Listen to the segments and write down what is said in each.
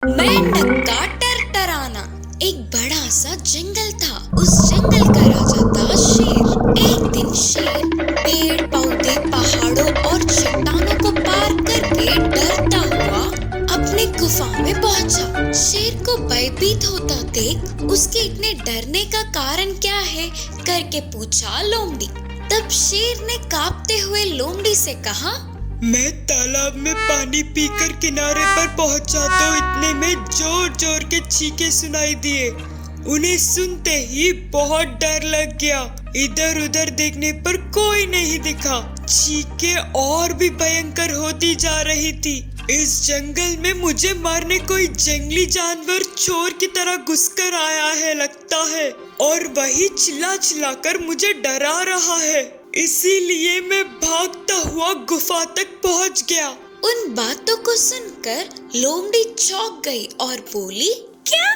मेंढक का टरटराना। एक बड़ा सा जंगल था। उस जंगल का राजा था शेर। एक दिन शेर पेड़ पौधे पहाड़ों और चट्टानों को पार करके डरता हुआ अपने गुफा में पहुंचा। शेर को भयभीत होता देख उसके इतने डरने का कारण क्या है करके पूछा लोमड़ी। तब शेर ने कांपते हुए लोमड़ी से कहा, मैं तालाब में पानी पीकर किनारे पर पहुंचा तो इतने में जोर जोर के चीखे सुनाई दिए। उन्हें सुनते ही बहुत डर लग गया। इधर उधर देखने पर कोई नहीं दिखा। चीखें और भी भयंकर होती जा रही थी। इस जंगल में मुझे मारने कोई जंगली जानवर चोर की तरह घुसकर आया है लगता है, और वही चिल्ला चिल्ला कर मुझे डरा रहा है। इसीलिए मैं भागता हुआ गुफा तक पहुंच गया। उन बातों को सुनकर लोमड़ी चौंक गई और बोली, क्या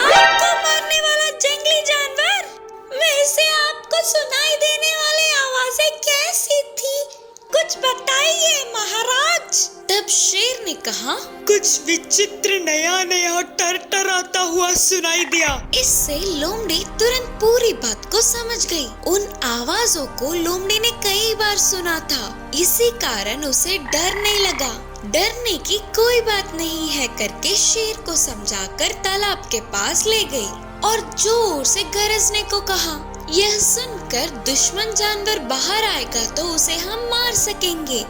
आपको मारने वाला जंगली जानवर? वैसे आपको सुनाई देने वाली आवाजें कैसी थी? कुछ बताइए महाराज। तब शेर ने कहा, कुछ विचित्र नया नया टरटराता हुआ सुनाई दिया। इससे लोमड़ी तुरंत पूरी बात को समझ गई। उन आवाजों को लोमड़ी ने कई बार सुना था, इसी कारण उसे डर नहीं लगा। डरने की कोई बात नहीं है करके शेर को समझाकर तालाब के पास ले गई और जोर से गरजने को कहा। यह सुनकर दुश्मन जानवर बाहर आएगा तो उसे हम मार सकेंगे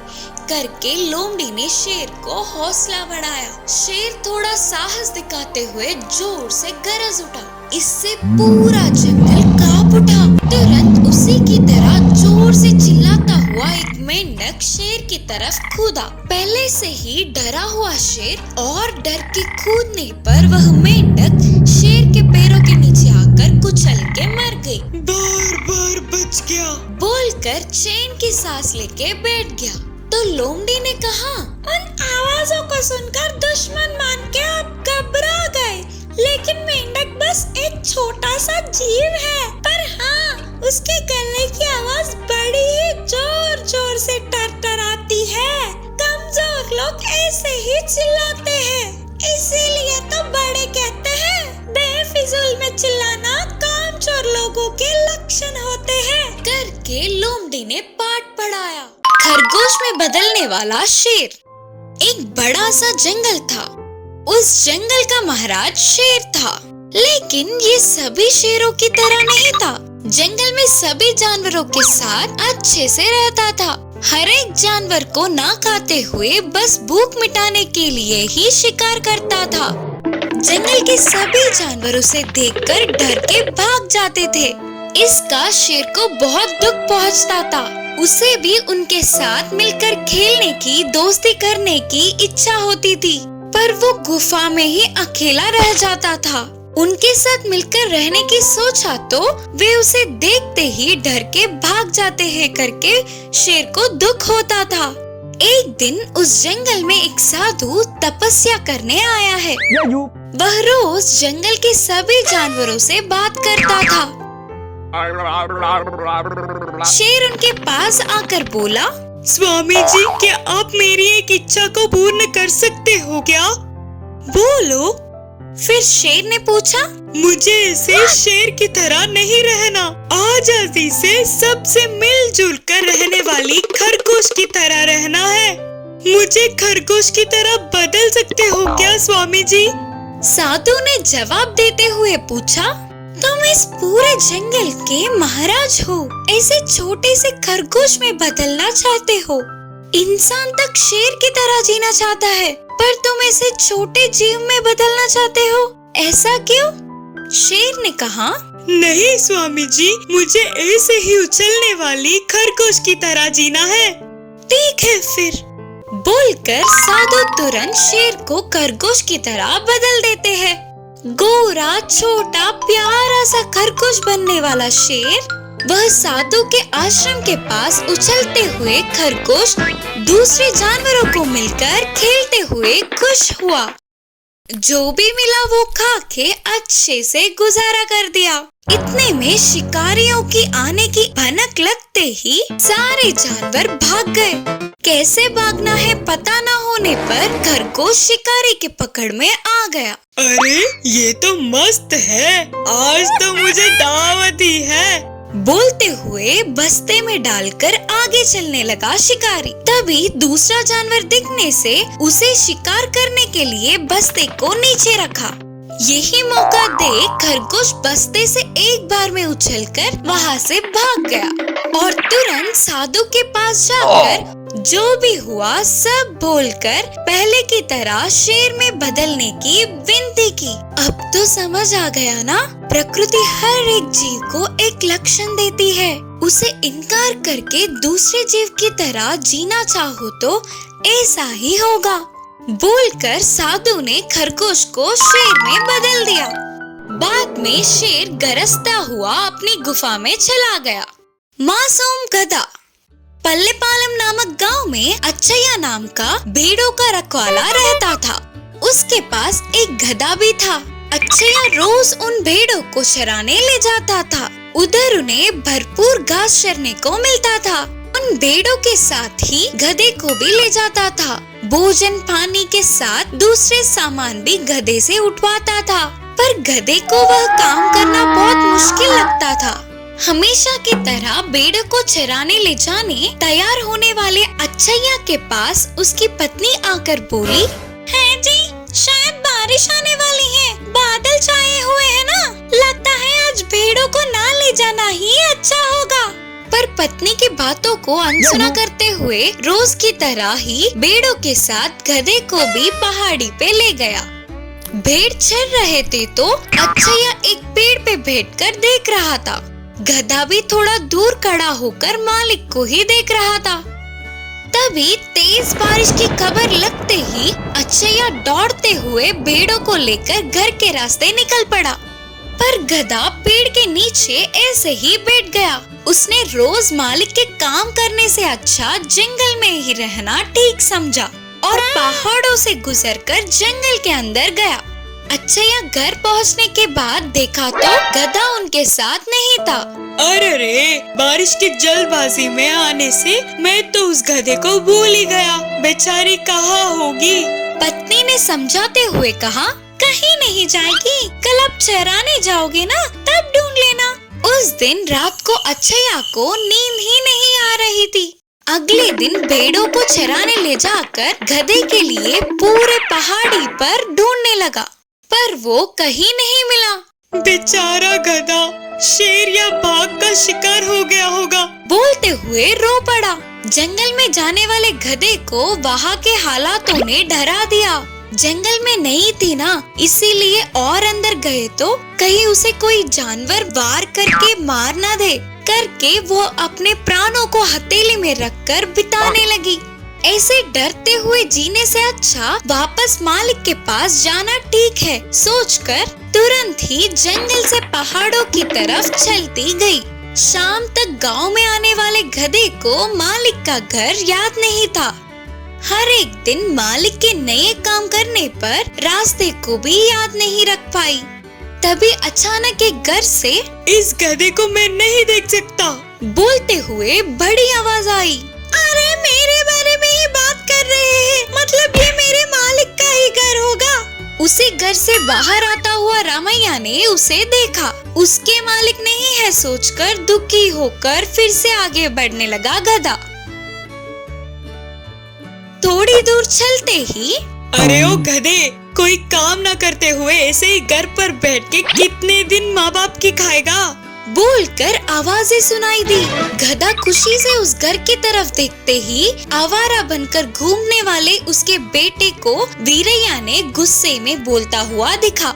करके लोमड़ी ने शेर को हौसला बढ़ाया। शेर थोड़ा साहस दिखाते हुए जोर से गरज उठा। इससे पूरा जंगल कांप उठा। तुरंत उसी की तरह जोर से चिल्लाता हुआ एक मेंढक शेर की तरफ कूदा। पहले से ही डरा हुआ शेर और डर के कूदने पर वह मेंढक शेर के पैरों के नीचे आकर कुचल के मर गई। बार बार बच गया बोलकर चैन की सांस लेके बैठ गया। तो लोमड़ी ने कहा, उन आवाजों को सुनकर दुश्मन मान के आप घबरा गए, लेकिन मेंढक बस एक छोटा सा जीव है। पर हाँ, उसके गले की आवाज बड़ी ही जोर जोर से टरटराती है। कमजोर लोग ऐसे ही चिल्लाते हैं, इसीलिए तो बड़े कहते हैं बेफिजूल में चिल्लाना कामचोर लोगों के लक्षण होते हैं करके लोमड़ी ने पाठ पढ़ाया। खरगोश में बदलने वाला शेर। एक बड़ा सा जंगल था। उस जंगल का महाराज शेर था, लेकिन ये सभी शेरों की तरह नहीं था। जंगल में सभी जानवरों के साथ अच्छे से रहता था। हर एक जानवर को ना खाते हुए बस भूख मिटाने के लिए ही शिकार करता था। जंगल के सभी जानवर उसे देखकर डर के भाग जाते थे। इसका शेर को बहुत दुख पहुंचता था। उसे भी उनके साथ मिलकर खेलने की, दोस्ती करने की इच्छा होती थी, पर वो गुफा में ही अकेला रह जाता था। उनके साथ मिलकर रहने की सोचा तो वे उसे देखते ही डर के भाग जाते हैं करके शेर को दुख होता था। एक दिन उस जंगल में एक साधु तपस्या करने आया है। वह रोज जंगल के सभी जानवरों से बात करता था। शेर उनके पास आकर बोला, स्वामी जी, क्या आप मेरी एक इच्छा को पूर्ण कर सकते हो क्या? बोलो। फिर शेर ने पूछा, मुझे ऐसे शेर की तरह नहीं रहना। आजादी से सबसे मिलजुल कर रहने वाली खरगोश की तरह रहना है। मुझे खरगोश की तरह बदल सकते हो क्या स्वामी जी? साधु ने जवाब देते हुए पूछा, तुम इस पूरे जंगल के महाराज हो, ऐसे छोटे से खरगोश में बदलना चाहते हो? इंसान तक शेर की तरह जीना चाहता है, पर तुम ऐसे छोटे जीव में बदलना चाहते हो, ऐसा क्यों? शेर ने कहा, नहीं स्वामी जी, मुझे ऐसे ही उछलने वाली खरगोश की तरह जीना है। ठीक है फिर। बोलकर साधु तुरंत शेर को खरगोश की तरह बदल देते हैं। गोरा छोटा प्यारा सा खरगोश बनने वाला शेर वह साधु के आश्रम के पास उछलते हुए खरगोश दूसरे जानवरों को मिलकर खेलते हुए खुश हुआ। जो भी मिला वो खा के अच्छे से गुजारा कर दिया। इतने में शिकारियों की आने की भनक लगते ही सारे जानवर भाग गए। कैसे भागना है पता न होने पर खरगोश शिकारी के पकड़ में आ गया। अरे ये तो मस्त है, आज तो मुझे दावत ही है। बोलते हुए बस्ते में डालकर आगे चलने लगा शिकारी। तभी दूसरा जानवर दिखने से उसे शिकार करने के लिए बस्ते को नीचे रखा। यही मौका देख खरगोश बस्ते से एक बार में उछलकर वहाँ से भाग गया और तुरंत साधु के पास जाकर जो भी हुआ सब बोलकर पहले की तरह शेर में बदलने की विनती की। अब तो समझ आ गया ना, प्रकृति हर एक जीव को एक लक्षण देती है। उसे इनकार करके दूसरे जीव की तरह जीना चाहो तो ऐसा ही होगा। बोलकर साधु ने खरगोश को शेर में बदल दिया। बाद में शेर गरजता हुआ अपनी गुफा में चला गया। मासूम गधा। पल्लेपालम नामक गांव में अच्छैया नाम का भेड़ों का रखवाला रहता था। उसके पास एक गधा भी था। अच्छैया रोज उन भेड़ों को चराने ले जाता था। उधर उन्हें भरपूर घास चरने को मिलता था। उन भेड़ों के साथ ही गधे को भी ले जाता था। भोजन पानी के साथ दूसरे सामान भी गधे से उठवाता था, पर गधे को वह काम करना बहुत मुश्किल लगता था। हमेशा की तरह भेड़ों को चराने ले जाने तैयार होने वाले अच्छैया के पास उसकी पत्नी आकर बोली, है जी, शायद बारिश आने वाली है, बादल छाए हुए हैं ना, लगता है आज भेड़ों को ना ले जाना ही अच्छा होगा। पर पत्नी की बातों को अनसुना करते हुए रोज की तरह ही भेड़ों के साथ गधे को भी पहाड़ी पे ले गया। भेड़ चर रहे थे तो अच्छैया एक पेड़ पे बैठकर देख रहा था। गधा भी थोड़ा दूर खड़ा होकर मालिक को ही देख रहा था। तभी तेज बारिश की खबर लगते ही अच्छैया दौड़ते हुए भेड़ों को लेकर घर के रास्ते निकल पड़ा। पर गधा पेड़ के नीचे ऐसे ही बैठ गया। उसने रोज मालिक के काम करने से अच्छा जंगल में ही रहना ठीक समझा और पहाड़ों से गुजरकर जंगल के अंदर गया। अच्छैया घर पहुंचने के बाद देखा तो गधा उनके साथ नहीं था। अरे रे, बारिश की जल्दबाजी में आने से मैं तो उस गधे को भूल ही गया। बेचारी कहाँ होगी? पत्नी ने समझाते हुए कहा, कहीं नहीं जाएगी, कल आप चराने जाओगे ना, तब ढूंढ लेना। उस दिन रात को अच्छैया को नींद ही नहीं आ रही थी। अगले दिन भेड़ों को चराने ले जाकर गधे के लिए पूरे पहाड़ी पर ढूंढने लगा, पर वो कहीं नहीं मिला। बेचारा गधा शेर या बाघ का शिकार हो गया होगा। बोलते हुए रो पड़ा। जंगल में जाने वाले गधे को वहाँ के हालातों ने डरा दिया। जंगल में नहीं थी ना, इसीलिए और अंदर गए तो कहीं उसे कोई जानवर वार करके मार न दे करके वो अपने प्राणों को हथेली में रखकर बिताने लगी। ऐसे डरते हुए जीने से अच्छा वापस मालिक के पास जाना ठीक है सोचकर तुरंत ही जंगल से पहाड़ों की तरफ चलती गई। शाम तक गांव में आने वाले गधे को मालिक का घर याद नहीं था। हर एक दिन मालिक के नए काम करने पर रास्ते को भी याद नहीं रख पाई। तभी अचानक एक घर से, इस गधे को मैं नहीं देख सकता, बोलते हुए बड़ी आवाज आई। अरे मेरे बारे में ही बात कर रहे हैं, मतलब ये मेरे मालिक का ही घर होगा। उसी घर से बाहर आता हुआ रामैया ने उसे देखा। उसके मालिक नहीं है सोचकर दुखी होकर फिर से आगे बढ़ने लगा गधा। थोड़ी दूर चलते ही, अरे ओ गधे, कोई काम ना करते हुए ऐसे ही घर पर बैठ के कितने दिन माँ बाप की खाएगा? बोलकर आवाजें सुनाई दी। गधा खुशी से उस घर की तरफ देखते ही आवारा बनकर घूमने वाले उसके बेटे को वीरैया ने गुस्से में बोलता हुआ दिखा।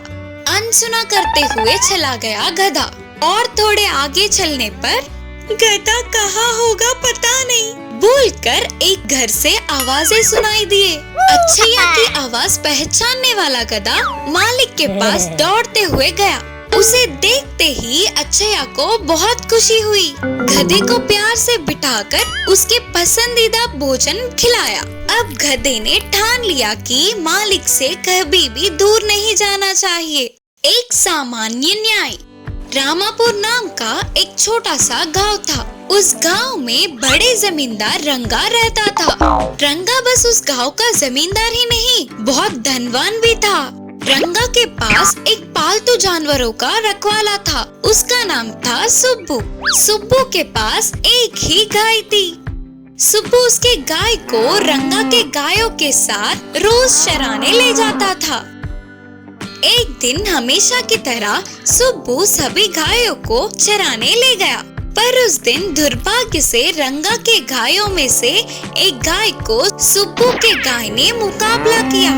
अनसुना करते हुए चला गया गधा। और थोड़े आगे चलने पर, गधा कहाँ होगा पता नहीं, बोलकर एक घर से आवाजें सुनाई दिए। अच्छैया की आवाज पहचानने वाला गधा मालिक के पास दौड़ते हुए गया। उसे देखते ही अच्छैया को बहुत खुशी हुई। गधे को प्यार से बिठाकर उसके पसंदीदा भोजन खिलाया। अब गधे ने ठान लिया कि मालिक से कभी भी दूर नहीं जाना चाहिए। एक सामान्य न्याय। रामापुर नाम का एक छोटा सा गांव था। उस गांव में बड़े जमींदार रंगा रहता था। रंगा बस उस गांव का जमींदार ही नहीं, बहुत धनवान भी था। रंगा के पास एक पालतू जानवरों का रखवाला था। उसका नाम था सुब्बू। सुब्बू के पास एक ही गाय थी। सुब्बू उसके गाय को रंगा के गायों के साथ रोज चराने ले जाता था। एक दिन हमेशा की तरह सुब्बू सभी गायों को चराने ले गया, पर उस दिन दुर्भाग्य से रंगा के गायों में से एक गाय को सुब्बू के गाय ने मुकाबला किया।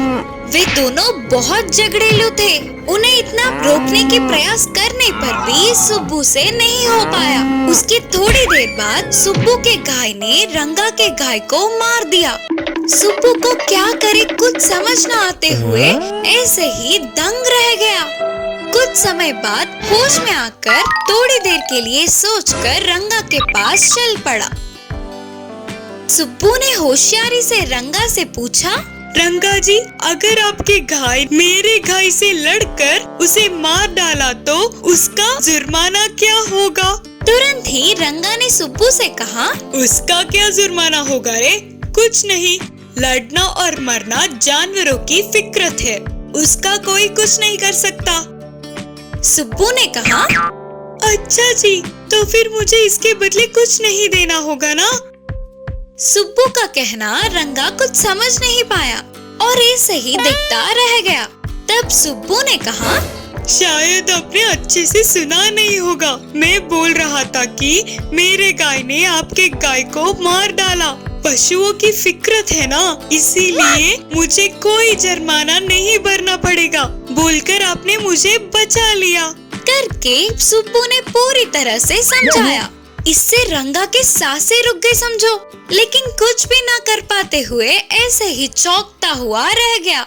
वे दोनों बहुत झगड़ेलू थे। उन्हें इतना रोकने के प्रयास करने पर भी सुब्बू से नहीं हो पाया। उसके थोड़ी देर बाद सुब्बू के गाय ने रंगा के गाय को मार दिया। सुब्बू को क्या करे कुछ समझ न आते हुए ऐसे ही दंग रह गया। कुछ समय बाद होश में आकर थोड़ी देर के लिए सोचकर रंगा के पास चल पड़ा। सुब्बू ने होशियारी से रंगा से पूछा, रंगा जी, अगर आपकी गाय मेरे गाय से लड़कर उसे मार डाला तो उसका जुर्माना क्या होगा? तुरंत ही रंगा ने सुब्बू से कहा, उसका क्या जुर्माना होगा रे? कुछ नहीं, लड़ना और मरना जानवरों की फितरत है, उसका कोई कुछ नहीं कर सकता। सुब्बू ने कहा, अच्छा जी, तो फिर मुझे इसके बदले कुछ नहीं देना होगा ना? सुब्बू का कहना रंगा कुछ समझ नहीं पाया और ऐसे ही देखता रह गया। तब सुब्बू ने कहा, शायद आपने अच्छे से सुना नहीं होगा। मैं बोल रहा था कि मेरे गाय ने आपके गाय को मार डाला। पशुओं की फितरत है ना, इसीलिए मुझे कोई जुर्माना नहीं भरना पड़ेगा बोलकर आपने मुझे बचा लिया करके सुब्बू ने पूरी तरह से समझाया। इससे रंगा के सांसें रुक गई समझो, लेकिन कुछ भी ना कर पाते हुए ऐसे ही चौंकता हुआ रह गया।